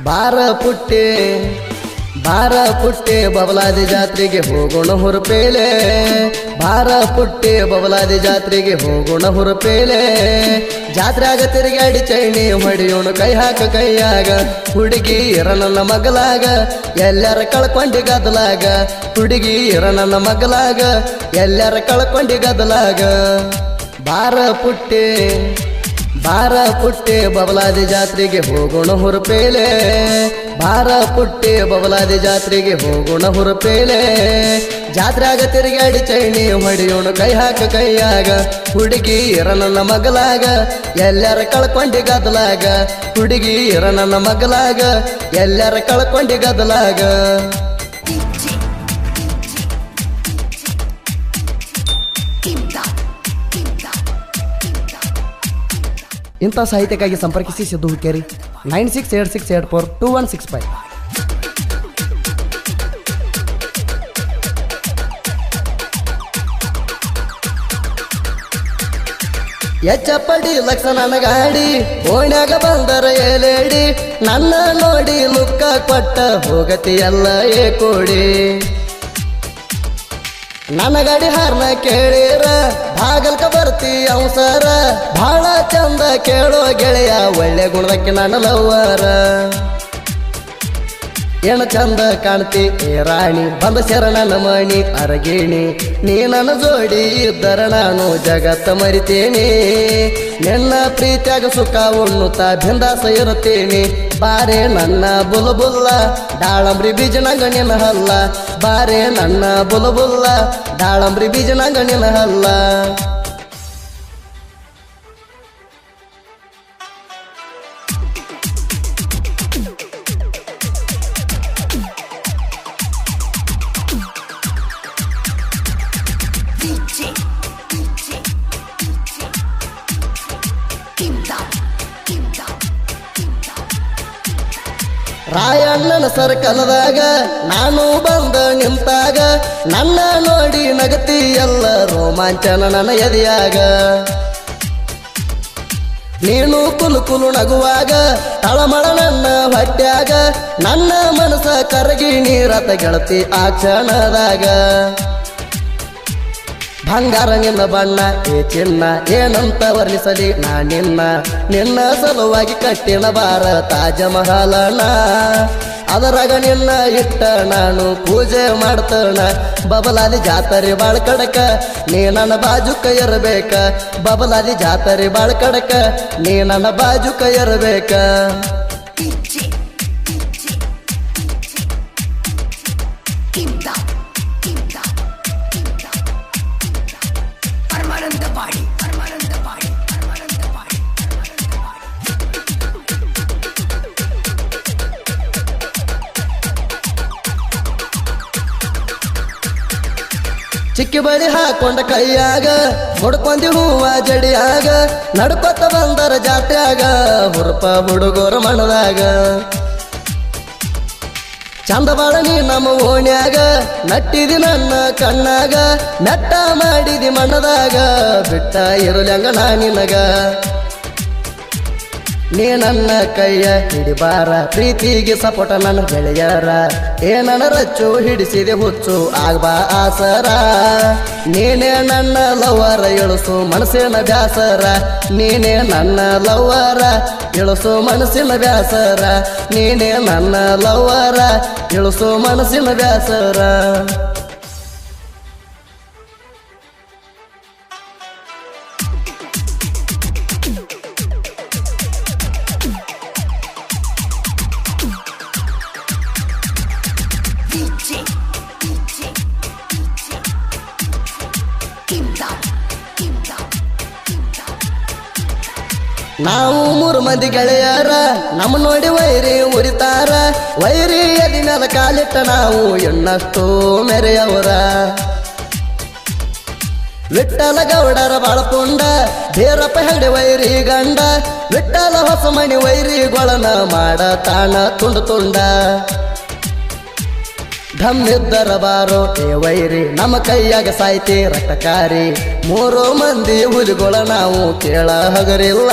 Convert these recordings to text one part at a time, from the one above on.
ಬಾರ ಪುಟ್ಟೆ ಬಬಲಾದಿ ಜಾತ್ರೆಗೆ ಹೋಗೋಣ ಹುರುಪೇಲೆ ಬಾರ ಪುಟ್ಟೆ ಬಬಲಾದಿ ಜಾತ್ರೆಗೆ ಹೋಗೋಣ ಹುರುಪೇಲೆ ಜಾತ್ರೆಯಾಗ ತಿರುಗಾಡಿ ಚೈನಿ ಹೊಡಿಯೋಣ ಕೈ ಹಾಕ ಕೈಯಾಗ ಹುಡುಗಿ ಇರ ನನ್ನ ಮಗಲಾಗ ಎಲ್ಲರ ಕಳ್ಕೊಂಡಿ ಗದಲಾಗ ಹುಡುಗಿ ಇರ ನನ್ನ ಮಗಲಾಗ ಎಲ್ಲರ ಕಳ್ಕೊಂಡಿ ಗದಲಾಗ ಬಾರ ಪುಟ್ಟೆ ಬಬಲಾದಿ ಜಾತ್ರೆಗೆ ಹೋಗೋಣ ಹುರುಪೇಲೆ ಬಾರ ಪುಟ್ಟೆ ಬಬಲಾದಿ ಜಾತ್ರೆಗೆ ಹೋಗೋಣ ಹುರುಪೇಲೆ ಜಾತ್ರೆಯಾಗ ತಿರುಗಾಡಿ ಚೈನಿ ಹೊಡಿಯೋಣ ಕೈ ಹಾಕ ಕೈಯಾಗ ಹುಡುಗಿ ಇರ ನನ್ನ ಮಗಲಾಗ ಎಲ್ಲರ ಕಳ್ಕೊಂಡಿ ಗದಲಾಗ ಹುಡುಗಿ ಇರ ನನ್ನ ಮಗಲಾಗ ಎಲ್ಲರ ಕಳ್ಕೊಂಡಿ ಗದಲಾಗ ಇಂಥ ಸಾಹಿತ್ಯಕ್ಕಾಗಿ ಸಂಪರ್ಕಿಸಿ ಸಿದ್ದು ಹುಕ್ಕೇರಿ 9686842165. ಎಚ್ಚಪ್ಪಡಿ ಲಕ್ಷಣನ ಗಾಡಿ ಓಣ್ಯಾಗ ಬಂದರ ಏಲೇಡಿ ನನ್ನ ನೋಡಿ ಲುಕ್ಕ ಕೊಟ್ಟ ಹೋಗತಿಯಲ್ಲ ಏ ಕೋಡಿ ನನ್ನ ಗಾಡಿ ಹಾರ್ನ ಕೇಳಿರ ಭಾಗಲ್ಕ ಬರ್ತಿ ಅವಸರ ಭಾಳ ಚಂದ ಕೇಳೋ ಗೆಳೆಯ ಒಳ್ಳೆ ಗುಣದಕ್ಕೆ ನನ್ನ ಲವ್ವರ ಏನ ಚಂದ ಕಾಣ್ತಿ ಏ ರಾಣಿ ಬಂದ ಶರಣನ ಮಣಿ ಅರಗಿಣಿ ನೀ ನನ್ನ ಜೋಡಿ ಇದ್ದರ ನಾನು ಜಗತ್ತ ಮರಿತೇನೆ ನಿನ್ನ ಪ್ರೀತಿಯಾಗ ಸುಖ ಉಣ್ಣುತ್ತಾ ಬಿಂದಾಸ ಇರುತ್ತೇನೆ ಬಾರೆ ನನ್ನ ಬುಲ್ಬುಲ್ಲ ದಾಳಂಬ್ರಿ ಬೀಜನಂಗ ನಿನ್ನ ಹಲ್ಲ ಬಾರೆ ನನ್ನ ಬುಲ್ಬುಲ್ಲ ದಾಳಂಬ್ರಿ ಬೀಜನಂಗ ನಿನ್ನ ಹಲ್ಲ ರಾಯಣ್ಣನ ಸರ್ಕಲದಾಗ ನಾನು ಬಂದ ನಿಂತಾಗ ನನ್ನ ನೋಡಿ ನಗತಿ ಎಲ್ಲ ರೋಮಾಂಚನ ನನ್ನ ಎದೆಯಾಗ ನೀನು ಕುಲು ನಗುವಾಗ ತಳಮಳ ನನ್ನ ಹೊಟ್ಯಾಗ ನನ್ನ ಮನಸ ಕರಗಿ ನೀರತ ಗೆಳತಿ ಆ ಕ್ಷಣದಾಗ ಬಂಗಾರ ನಿನ್ನ ಬಣ್ಣ ಏ ಚಿನ್ನ ಏನಂತ ವರ್ಣಿಸಲಿ ನಾ ನಿನ್ನ ಸಲುವಾಗಿ ಕಟ್ಟಿನ ಬಾರ ತಾಜ ಮಹಲನ ಅದರಾಗ ನಿನ್ನ ಇಟ್ಟ ನಾನು ಪೂಜೆ ಮಾಡ್ತಣ ಬಬಲಾದಿ ಜಾತರೆ ಬಾಳ್ ಕಡಕ ನೀ ನನ್ನ ಬಾಜುಕ ಇರಬೇಕ ಬಬಲಾದಿ ಜಾತರೆ ಬಾಳ್ ಕಡಕ ನೀ ನನ್ನ ಬಾಜುಕ ಇರಬೇಕ ಚಿಕ್ಕಿ ಬಳಿ ಹಾಕೊಂಡ ಕೈಯಾಗ ಮುಡ್ಕೊಂದಿ ಹೂವ ಜಡಿಯಾಗ ನಡ್ಕೊತ ಬಂದರ ಜಾತ್ಯಾಗ ಹುರುಪ ಹುಡುಗರ ಮಣದಾಗ ಚಂದ ಬಾಳ ನೀ ನಮ್ಮ ಓಣ್ಯಾಗ ನಟ್ಟಿದಿ ನನ್ನ ಕಣ್ಣಾಗ ನೆಟ್ಟ ಮಾಡಿದಿ ಮಣ್ಣದಾಗ ಬಿಟ್ಟ ಇರುಲಂಗ ನಾ ನಿನಗ ನೀ ನನ್ನ ಕೈಯ ಹಿಡಿಬಾರ ಪ್ರೀತಿಗೆ ಸಪೋಟ ನನ್ನ ಗೆಳೆಯರ ಏ ನನ್ನ ರಚ್ಚು ಹಿಡಿಸಿದೆ ಹುಚ್ಚು ಆಗ್ಬಾ ಆಸರ ನೀನೇ ನನ್ನ ಲವ್ವರ ಇಳಿಸು ಮನಸ್ಸಿನ ಬ್ಯಾಸರ ನೀನೇ ನನ್ನ ಲವ್ವರ ಇಳಿಸು ಮನಸ್ಸಿನ ಬ್ಯಾಸರ ನೀನೇ ನನ್ನ ಲವ್ವರ ಇಳಿಸು ಮನಸ್ಸಿನ ಬ್ಯಾಸರ ನಾವು 3 ಮಂದಿ ಗೆಳೆಯರ ನಮ್ಮ ನೋಡಿ ವೈರಿ ಉರಿತಾರ ವೈರಿ ಎದಿ ಮೇಲೆ ಕಾಲಿಟ್ಟ ನಾವು ಎನ್ನಷ್ಟು ಮೆರೆಯವರ ವಿಠಲ ಗೌಡರ ಬಾಳಪುಂಡ ಭೀರಪ್ಪ ಹೆಗಡೆ ವೈರಿ ಗಂಡ ವಿಠಲ ಹೊಸಮಣಿ ವೈರಿಗೊಳನ ಮಾಡ ತಾಣ ತುಂಡ ಧಮ್ಮಿದ್ದರ ಬಾರೋ ಏ ವೈರಿ ನಮ್ಮ ಕೈಯಾಗ ಸಾಯ್ತಿ ರಕ್ತಕಾರಿ 3 ಮಂದಿ ಹುಲಿಗಳ ನಾವು ಕೇಳ ಹಗರಿಲ್ಲ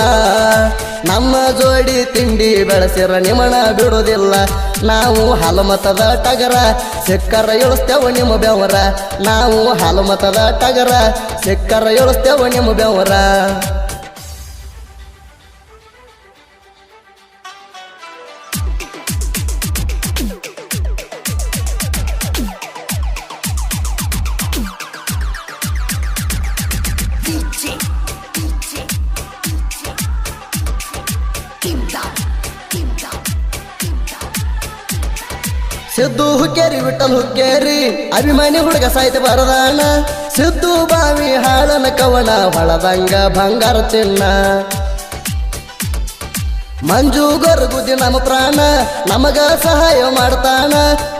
ನಮ್ಮ ಜೋಡಿ ತಿಂಡಿ ಬೆಳೆಸಿರ ನಿಮಣ ಬಿಡುವುದಿಲ್ಲ ನಾವು ಹಾಲುಮತದ ಟಗರ ಸಿಕ್ಕರ ಇಳಿಸ್ತೇವ ನಿಮ್ಮ ಬೆವರ ನಾವು ಹಾಲುಮತದ ಟಗರ ಸಿಕ್ಕರ ಇಳಿಸ್ತೇವ ನಿಮ್ಮ ಬೆವರ ಸಿದ್ದು ಹುಕ್ಕೇರಿ ವಿಠಲ್ ಹುಕ್ಕೇರಿ ಅಭಿಮಾನಿ ಹುಡುಗ ಸಾಹಿತ್ಯ ಬರದಾಣ ಸಿದ್ದು ಬಾವಿ ಹಾಳನ ಕವನ ಹೊಳದಂಗ ಬಂಗಾರ ಚಿನ್ನ ಮಂಜು ಗೊರಗುದಿ ನಮ್ಮ ಪ್ರಾಣ ನಮಗ ಸಹಾಯ ಮಾಡ್ತಾನ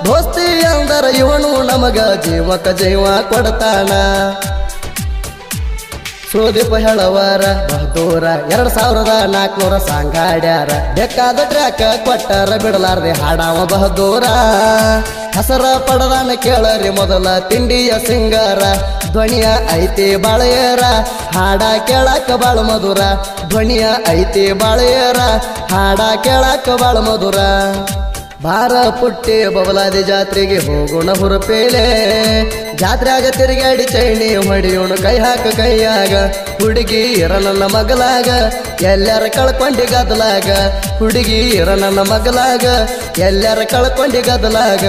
ದೋಸ್ತಿ ಅಂದರ ಇವನು ನಮಗ ಜೀವಕ ಜೀವ ಕೊಡ್ತಾನ ಸುದೀಪ ಹೇಳವರ ಬಹದ್ದೂರ 2400 ಸಾಂಗಾಡ್ಯಾರ ಬೇಕಾದ ಟ್ರ್ಯಾಕ ಕೊಟ್ಟರ ಬಿಡಲಾರ್ದೆ ಹಾಡಾವ ಬಹದ್ದೂರ ಹಸರ ಪಡದಾನ ಕೇಳರಿ ಮೊದಲ ತಿಂಡಿಯ ಸಿಂಗಾರ ಧ್ವನಿಯ ಐತಿ ಬಾಳೆಯರ ಹಾಡ ಕೇಳಾಕ ಬಾಳ ಮಧುರ ಧ್ವನಿಯ ಐತಿ ಬಾಳೆಯರ ಹಾಡ ಕೇಳಾಕ ಬಾಳ ಮಧುರ ಬಾರ ಪುಟ್ಟಿ ಬಬಲಾದಿ ಜಾತ್ರೆಗೆ ಹೋಗೋಣ ಹುರುಪೇಲೆ ಜಾತ್ರೆಯಾಗ ತಿರುಗಾಡಿ ಚೈಣಿ ಹೊಡಿಯೋಣ ಕೈ ಹಾಕ ಕೈಯಾಗ ಹುಡುಗಿ ಇರ ನನ್ನ ಮಗಲಾಗ ಎಲ್ಲರ ಕಳ್ಕೊಂಡಿ ಗದಲಾಗ ಹುಡುಗಿ ಇರ ನನ್ನ ಮಗಲಾಗ ಎಲ್ಲರ ಕಳ್ಕೊಂಡಿ ಗದಲಾಗ